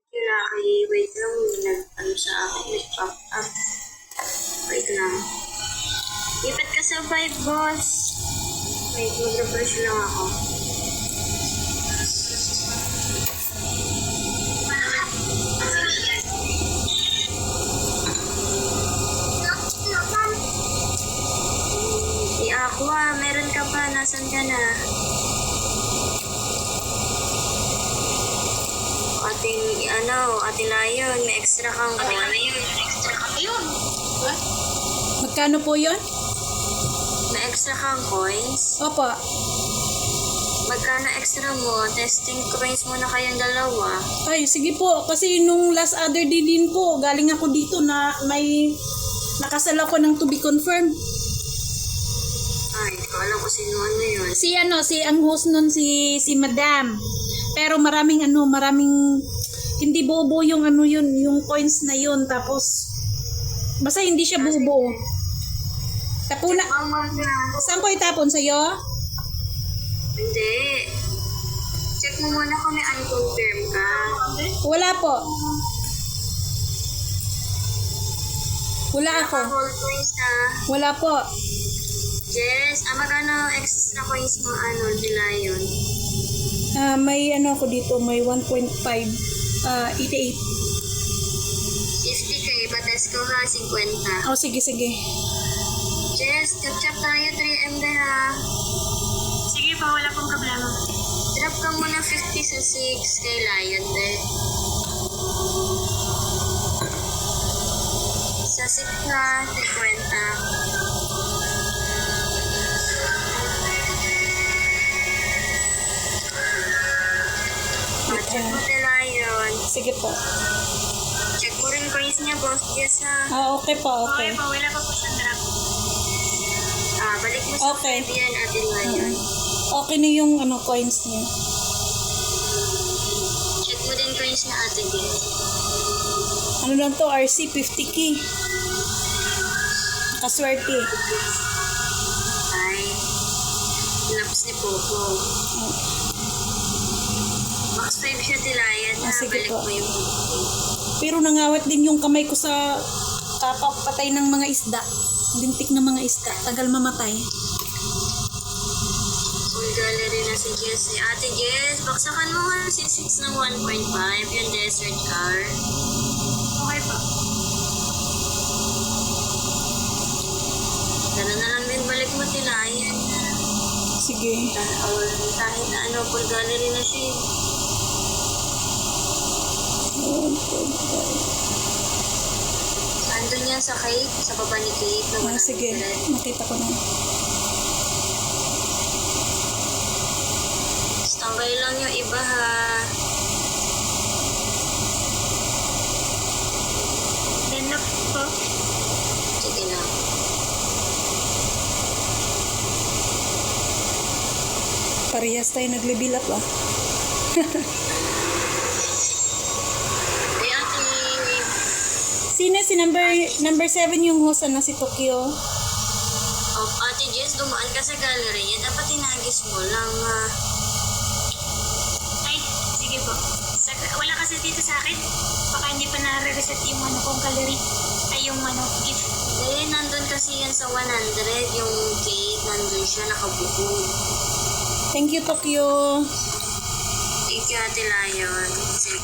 Laki, wait lang, nag-ano sa akin, may pop up. Wait lang. Lipat ka sa vibe, boss. Wait, mag-refresh lang ako. Aqua, meron ka pa? Nasaan ka na? Ate Lion, may extra kang Ayun. What? Magkano po yun? May extra kang coins? Opo. Magkano extra mo? Testing coins muna kayong dalawa. Ay, sige po. Kasi nung last other day din po, galing ako dito na may nakasal ako ng to be confirmed. Ay, hindi ko alam kung sino yun. Si ang host nun si Madam. Pero maraming hindi bobo yung yung coins na yun. Tapos basta hindi siya buo. Tapuna. Saan ko itapon sa'yo? Hindi. Check mo muna kung may unconfirm ka. Wala po. Wala ako. Whole coins na. Wala po. Yes. Magkano extra coins mo, Lion? May ako dito, may 1.5. 88. 50k, batas ko ha, 50. Oh, sige. Jess, chap tayo 3M na ha. Sige pa, wala pong problema. Drop ka muna 50 sa 6 kay Lion de. Sa 6 na, 50. Check mo kay Lion. Sige po. Check mo rin coins niya, boss Jess ha. Okay po, okay. Okay pa, wala pa po siyang drop. Balik mo sa Okay. 5 yan, Ate Lion. Okay na yung coins niya. Check mo din coins na Ate Jess. Ano lang to, RC 50k. Nakaswerte. Ay, laps ni Popo. Max 5 siya tilayan na. Sige Balik po. mo yung Pero nangawat din yung kamay ko sa kapapatay ng mga isda. Lintik ng mga isda. Tagal mamatay. full gallery na si Jess. Ate Jess, baksakan mo nga si 6 ng 1.5, yung desert car. Okay pa. Tara na lang din, balik mo tilayan na. Sige. Kahit na full gallery na siya. Andun yan sa cake, sa baba ni cake. Sige. Nakita ko na. Tambay lang yung iba ha. Ganap po. Sige lang. Parehas tayo nag-level up ah. Ay, ate. Sino si number 7 yung host na si Tokyo? Oh, ate Jess, dumaan ka sa gallery. Yan, dapat tinagis mo lang Ay, sige po. Wala kasi dito sa akin. Baka hindi pa na-reset yung kong gallery. Ay, yung gift. Eh, nandun kasi yan sa 100. Yung cake, nandun siya, nakabuo. Thank you, Tokyo. Thank you, Ate Lion. Sige.